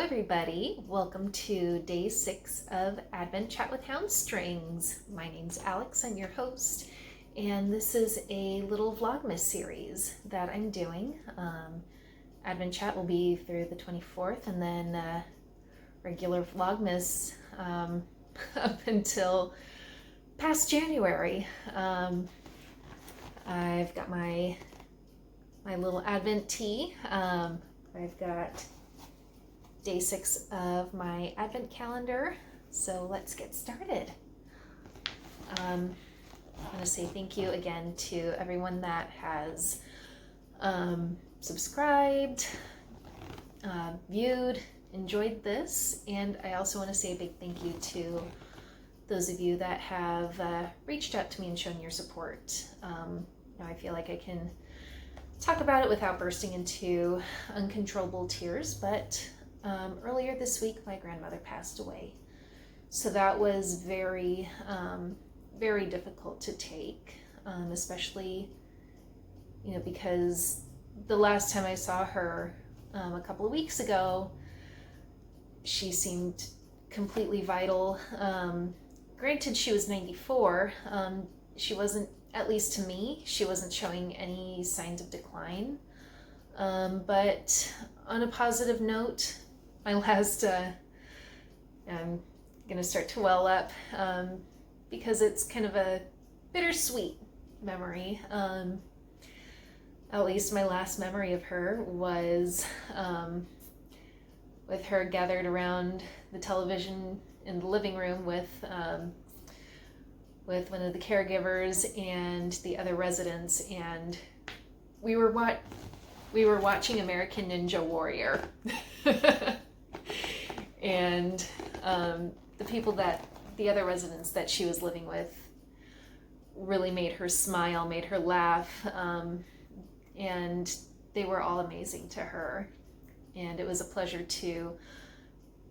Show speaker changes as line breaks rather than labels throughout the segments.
everybody. Welcome to day 6 of Advent Chat with Houndstrings. My name's Alex, I'm your host, and this is a little Vlogmas series that I'm doing. Advent Chat will be through the 24th, and then regular Vlogmas up until past January. I've got my little Advent tea. I've got day 6 of my Advent calendar, so let's get started. I'm going to say thank you again to everyone that has subscribed, viewed, enjoyed this, and I also want to say a big thank you to those of you that have reached out to me and shown your support. I feel like I can talk about it without bursting into uncontrollable tears, but earlier this week my grandmother passed away, so that was very very difficult to take, especially because the last time I saw her a couple of weeks ago, she seemed completely vital. Granted, she was 94. She wasn't, at least to me, she wasn't showing any signs of decline. But on a positive note, my last, I'm gonna start to well up because it's kind of a bittersweet memory. At least my last memory of her was with her gathered around the television in the living room with one of the caregivers and the other residents, and we were watching American Ninja Warrior. And the other residents that she was living with really made her smile, made her laugh, and they were all amazing to her. And it was a pleasure to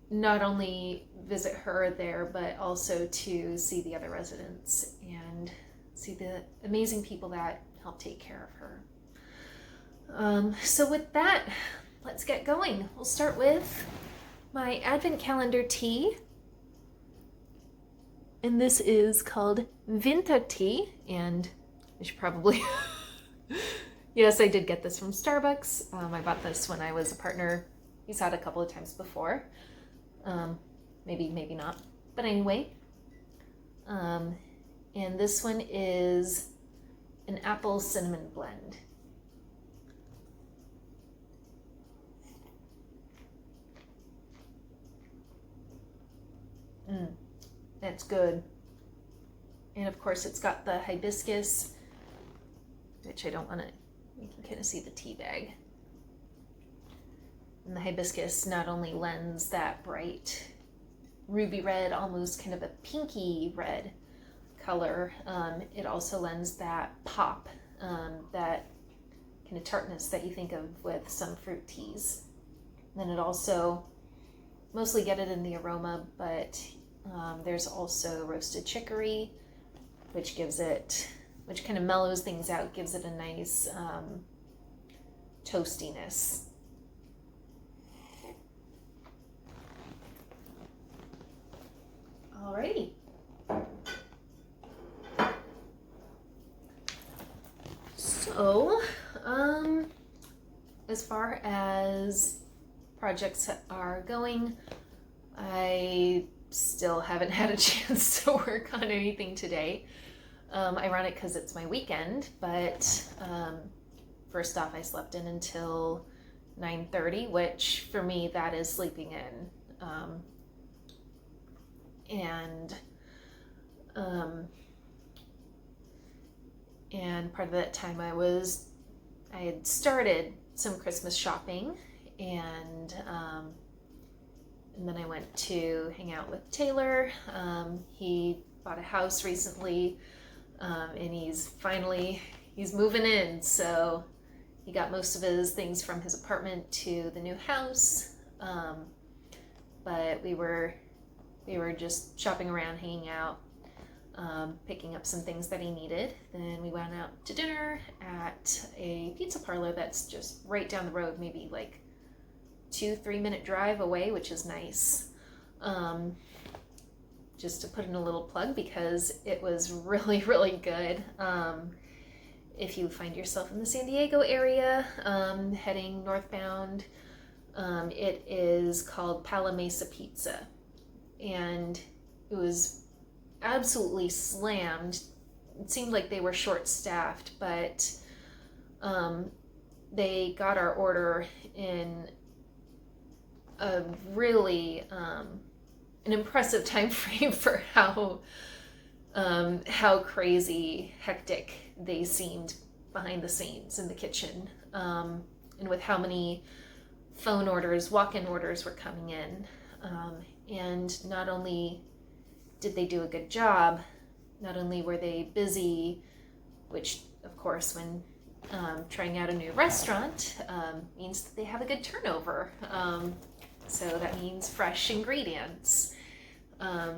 not only visit her there, but also to see the other residents and see the amazing people that help take care of her. So with that, let's get going. We'll start with my Advent calendar tea. And this is called Winter tea, and I should probably... Yes, I did get this from Starbucks. I bought this when I was a partner. He's had a couple of times before. Maybe not. But anyway, and this one is an apple cinnamon blend. That's good. And of course it's got the hibiscus, which I don't want to, you can kind of see the tea bag. And the hibiscus not only lends that bright ruby red, almost kind of a pinky red color, it also lends that pop, that kind of tartness that you think of with some fruit teas. And then it also, mostly get it in the aroma, but there's also roasted chicory, which kind of mellows things out, gives it a nice toastiness. Alrighty. So, as far as projects are going, I still haven't had a chance to work on anything today. Ironic because it's my weekend, but first off, I slept in until 9:30, which for me, that is sleeping in. And part of that time I had started some Christmas shopping, and then I went to hang out with Taylor. He bought a house recently, and he's moving in, so he got most of his things from his apartment to the new house. But we were just shopping around, hanging out, picking up some things that he needed. Then we went out to dinner at a pizza parlor that's just right down the road, maybe like 2-3 minute drive away, which is nice. Just to put in a little plug because it was really, really good. If you find yourself in the San Diego area, heading northbound, it is called Pala Mesa Pizza. And it was absolutely slammed. It seemed like they were short-staffed, but they got our order in a really an impressive time frame for how crazy hectic they seemed behind the scenes in the kitchen, and with how many phone orders, walk-in orders were coming in. And not only did they do a good job, not only were they busy, which of course when trying out a new restaurant means that they have a good turnover. So that means fresh ingredients.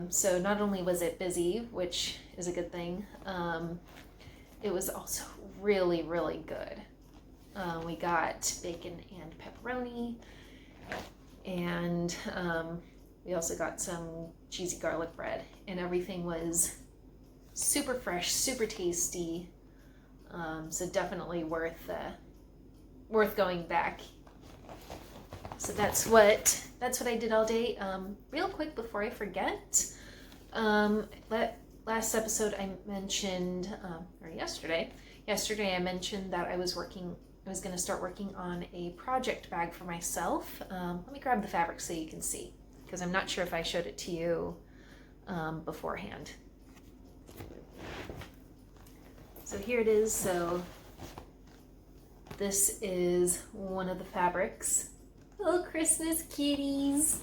So not only was it busy, which is a good thing, it was also really, really good. We got bacon and pepperoni, and we also got some cheesy garlic bread, and everything was super fresh, super tasty. So definitely worth going back. So that's what I did all day. Real quick before I forget, last episode I mentioned, or yesterday I mentioned that I was going to start working on a project bag for myself. Let me grab the fabric so you can see, because I'm not sure if I showed it to you beforehand. So here it is. So this is one of the fabrics. Oh, Christmas kitties.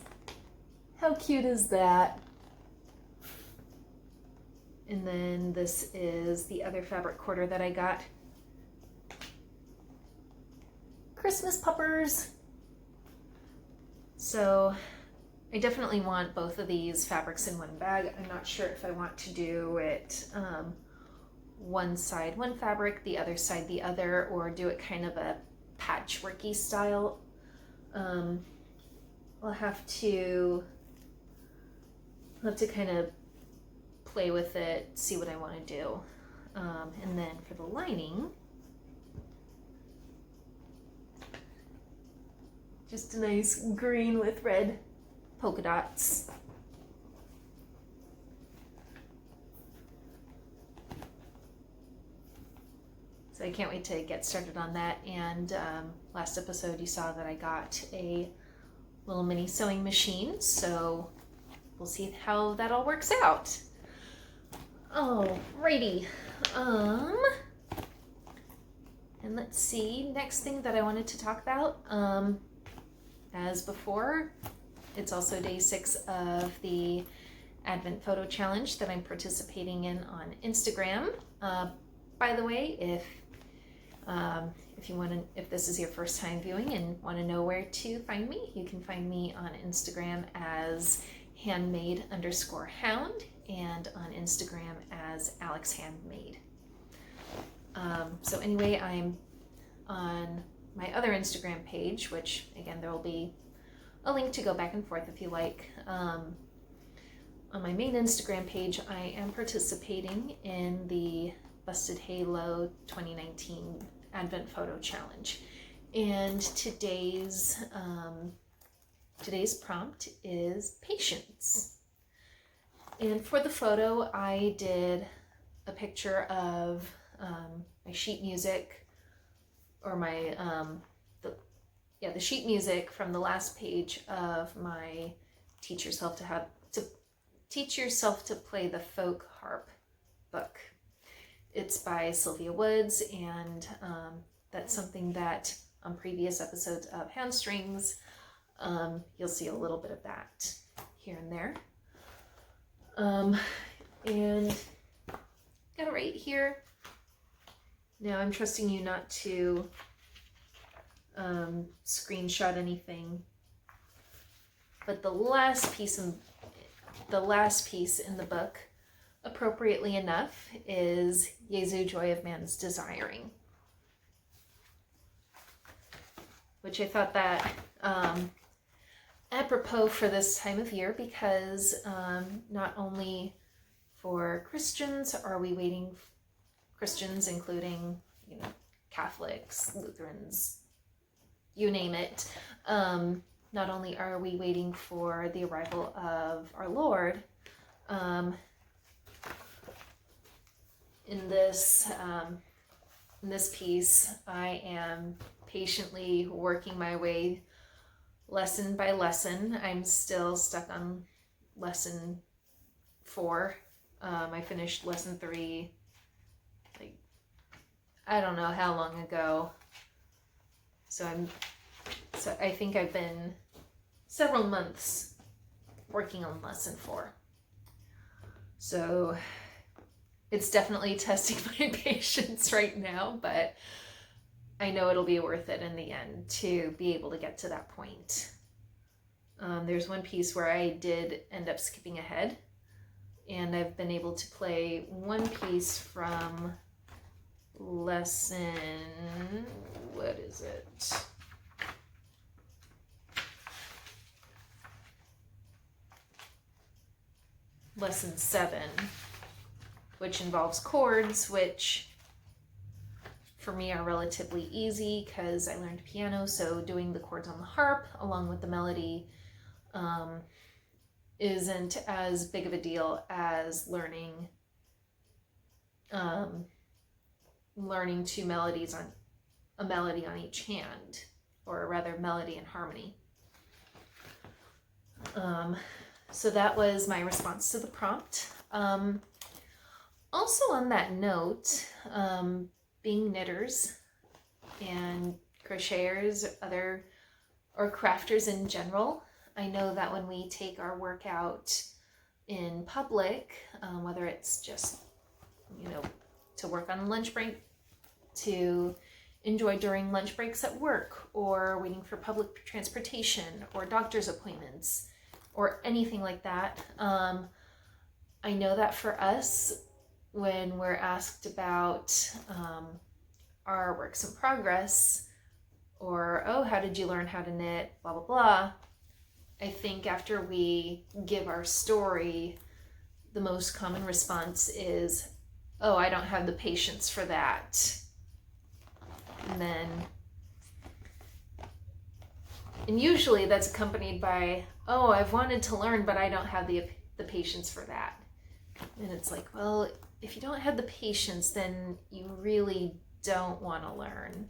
How cute is that? And then this is the other fabric quarter that I got. Christmas puppers. So I definitely want both of these fabrics in one bag. I'm not sure if I want to do it one side one fabric, the other side the other, or do it kind of a patchworky style. I'll have to kind of play with it, see what I want to do. And then for the lining, just a nice green with red polka dots. So I can't wait to get started on that. And last episode you saw that I got a little mini sewing machine, so we'll see how that all works out. Alrighty. And let's see, next thing that I wanted to talk about, as before, it's also day 6 of the Advent Photo Challenge that I'm participating in on Instagram. By the way, if this is your first time viewing and want to know where to find me, you can find me on Instagram as handmade_hound and on Instagram as alexhandmade. So anyway, I'm on my other Instagram page, which again, there will be a link to go back and forth if you like. On my main Instagram page, I am participating in the Busted Halo 2019 Advent Photo Challenge. And today's prompt is patience. And for the photo, I did a picture of my sheet music, or my the sheet music from the last page of my Teach Yourself to Play the Folk Harp book. It's by Sylvia Woods, and that's something that on previous episodes of Handstrings, you'll see a little bit of that here and there. And got it right here. Now I'm trusting you not to screenshot anything, but the last piece in the book, appropriately enough, is Jesu, Joy of Man's Desiring, which I thought that apropos for this time of year because not only for Christians are we waiting, Christians including, you know, Catholics, Lutherans, you name it. Not only are we waiting for the arrival of our Lord, in this piece, I am patiently working my way lesson by lesson. I'm still stuck on lesson 4. I finished lesson 3, like, I don't know how long ago. So I think I've been several months working on lesson 4. So it's definitely testing my patience right now, but I know it'll be worth it in the end to be able to get to that point. There's one piece where I did end up skipping ahead, and I've been able to play one piece from lesson, what is it? Lesson 7, which involves chords, which for me are relatively easy because I learned piano, so doing the chords on the harp along with the melody isn't as big of a deal as learning two melodies on a melody on each hand, or rather melody and harmony. So that was my response to the prompt. Also on that note, being knitters and crocheters, or crafters in general, I know that when we take our work out in public, whether it's just, you know, to work on lunch break, to enjoy during lunch breaks at work, or waiting for public transportation, or doctor's appointments, or anything like that, I know that for us, when we're asked about our works in progress, or, oh, how did you learn how to knit, blah, blah, blah, I think after we give our story, the most common response is, oh, I don't have the patience for that. And usually that's accompanied by, oh, I've wanted to learn, but I don't have the patience for that. And it's like, well, if you don't have the patience, then you really don't want to learn.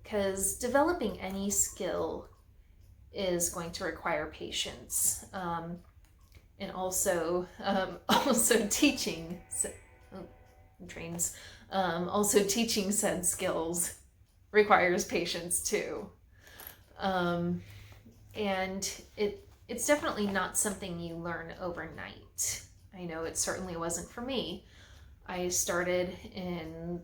Because developing any skill is going to require patience. And also teaching, also teaching said skills requires patience too. And it's definitely not something you learn overnight. I know it certainly wasn't for me. I started I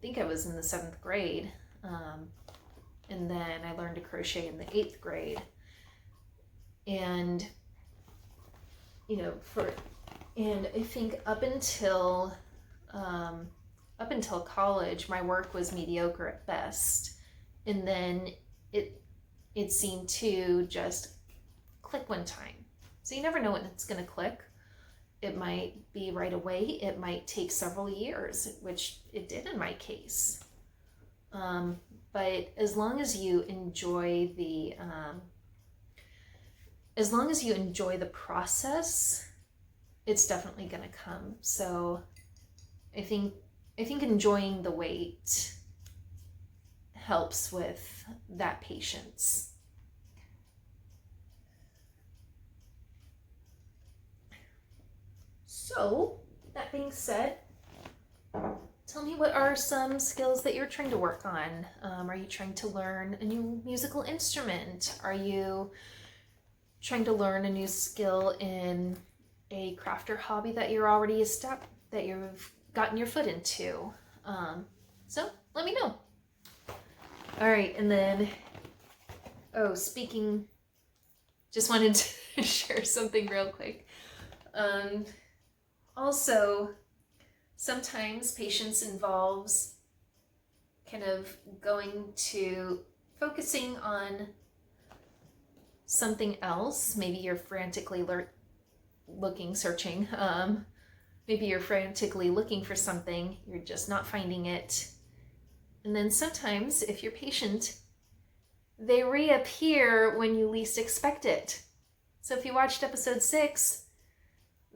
think I was in the 7th grade, and then I learned to crochet in the 8th grade. And, you know, and I think up until college, my work was mediocre at best. And then it seemed to just click one time. So you never know when it's going to click. It might be right away. It might take several years, which it did in my case. But as long as you enjoy the process, it's definitely going to come. So I think enjoying the wait helps with that patience. So, that being said, tell me, what are some skills that you're trying to work on? Are you trying to learn a new musical instrument? Are you trying to learn a new skill in a craft or hobby that you're already that you've gotten your foot into? So, let me know. All right, and then, just wanted to share something real quick. Also, sometimes patience involves kind of going to focusing on something else. Maybe you're frantically searching. Maybe you're frantically looking for something, you're just not finding it. And then sometimes, if you're patient, they reappear when you least expect it. So if you watched episode 6,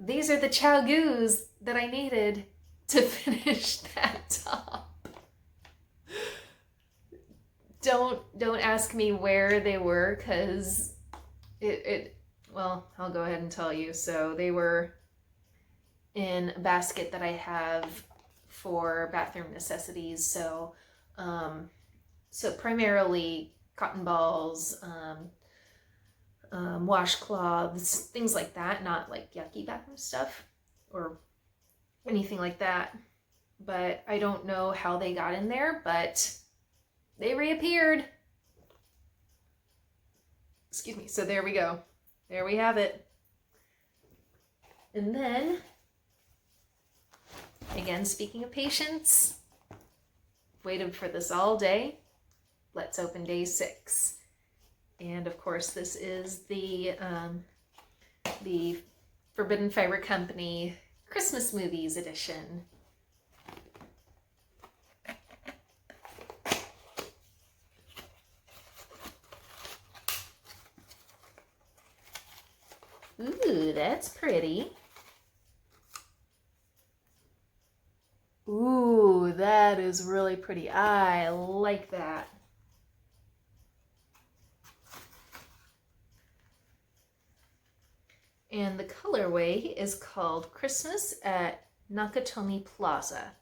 these are the chow goos that I needed to finish that top. Don't ask me where they were, because well, I'll go ahead and tell you. So they were in a basket that I have for bathroom necessities. So, so primarily cotton balls, washcloths, things like that, not like yucky bathroom stuff or anything like that. But I don't know how they got in there, but they reappeared. Excuse me. So there we go. There we have it. And then, again, speaking of patience, waited for this all day. Let's open day 6. And of course, this is the Forbidden Fiber Company Christmas Movies edition. Ooh, that's pretty. Ooh, that is really pretty. I like that. And the colorway is called Christmas at Nakatomi Plaza.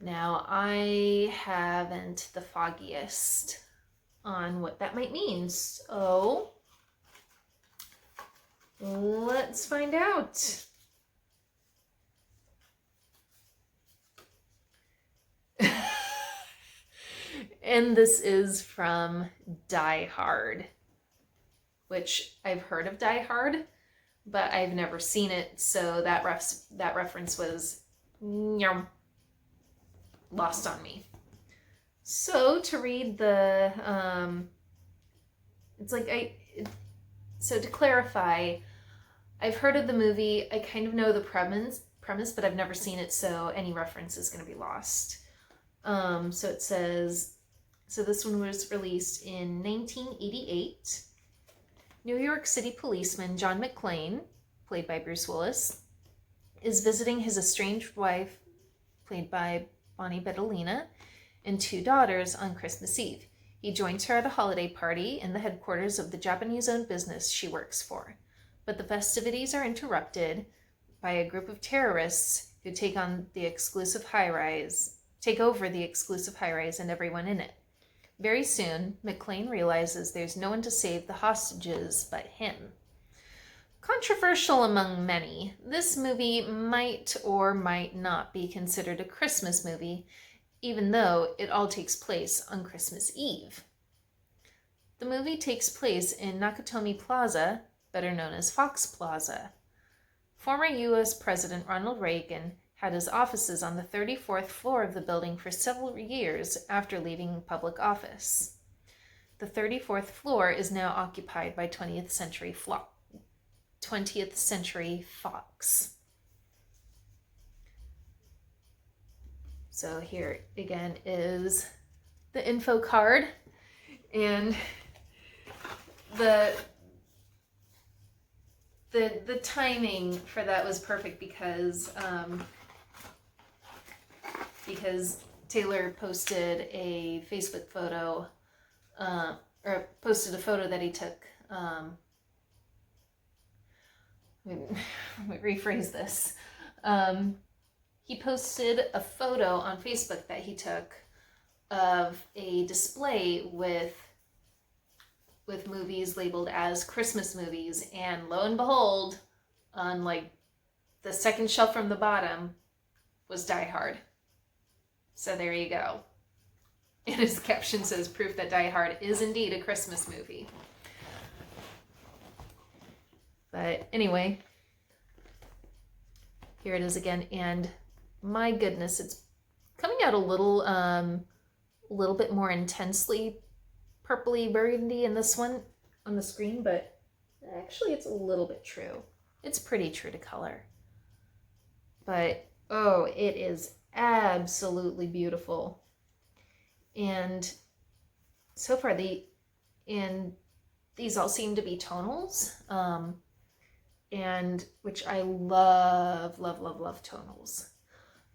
Now, I haven't the foggiest on what that might mean, so let's find out. And this is from Die Hard, which I've heard of Die Hard, but I've never seen it, so that reference was lost on me. So to read the, so to clarify, I've heard of the movie, I kind of know the premise, but I've never seen it, so any reference is going to be lost. So it says, so this one was released in 1988. New York City policeman John McClane, played by Bruce Willis, is visiting his estranged wife, played by Bonnie Bettolina, and 2 daughters on Christmas Eve. He joins her at a holiday party in the headquarters of the Japanese-owned business she works for. But the festivities are interrupted by a group of terrorists who take over the exclusive high-rise and everyone in it. Very soon, McClane realizes there's no one to save the hostages but him. Controversial among many, this movie might or might not be considered a Christmas movie, even though it all takes place on Christmas Eve. The movie takes place in Nakatomi Plaza, better known as Fox Plaza. Former U.S. President Ronald Reagan had his offices on the 34th floor of the building for several years after leaving public office. The 34th floor is now occupied by 20th Century Fox. So here again is the info card, and the timing for that was perfect because Taylor posted a Facebook photo, or posted a photo that he took. Let me rephrase this. He posted a photo on Facebook that he took of a display with movies labeled as Christmas movies, and lo and behold, on like the second shelf from the bottom was Die Hard. So there you go. And his caption says, proof that Die Hard is indeed a Christmas movie. But anyway, here it is again, and my goodness, it's coming out a little bit more intensely purpley burgundy in this one on the screen, but actually it's a little bit true. It's pretty true to color. But, oh, it is absolutely beautiful. And so far, these all seem to be tonals, and which I love, love, love, love tonals.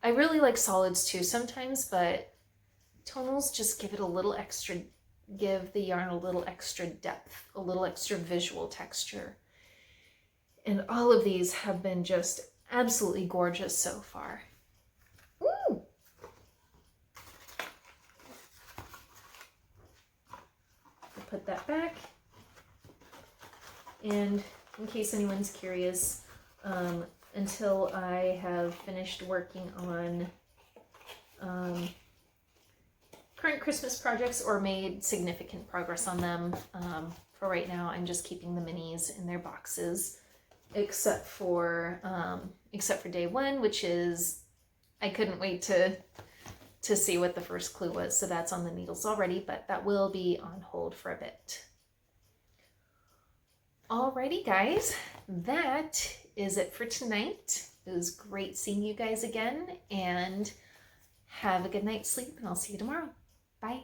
I really like solids too sometimes, but tonals just give it a little extra, give the yarn a little extra depth, a little extra visual texture. And all of these have been just absolutely gorgeous so far. Ooh! I'll put that back. And in case anyone's curious, until I have finished working on current Christmas projects or made significant progress on them, for right now I'm just keeping the minis in their boxes, except for day one, which is, I couldn't wait to see what the first clue was, so that's on the needles already, but that will be on hold for a bit. Alrighty guys, that is it for tonight. It was great seeing you guys again, and have a good night's sleep, and I'll see you tomorrow. Bye.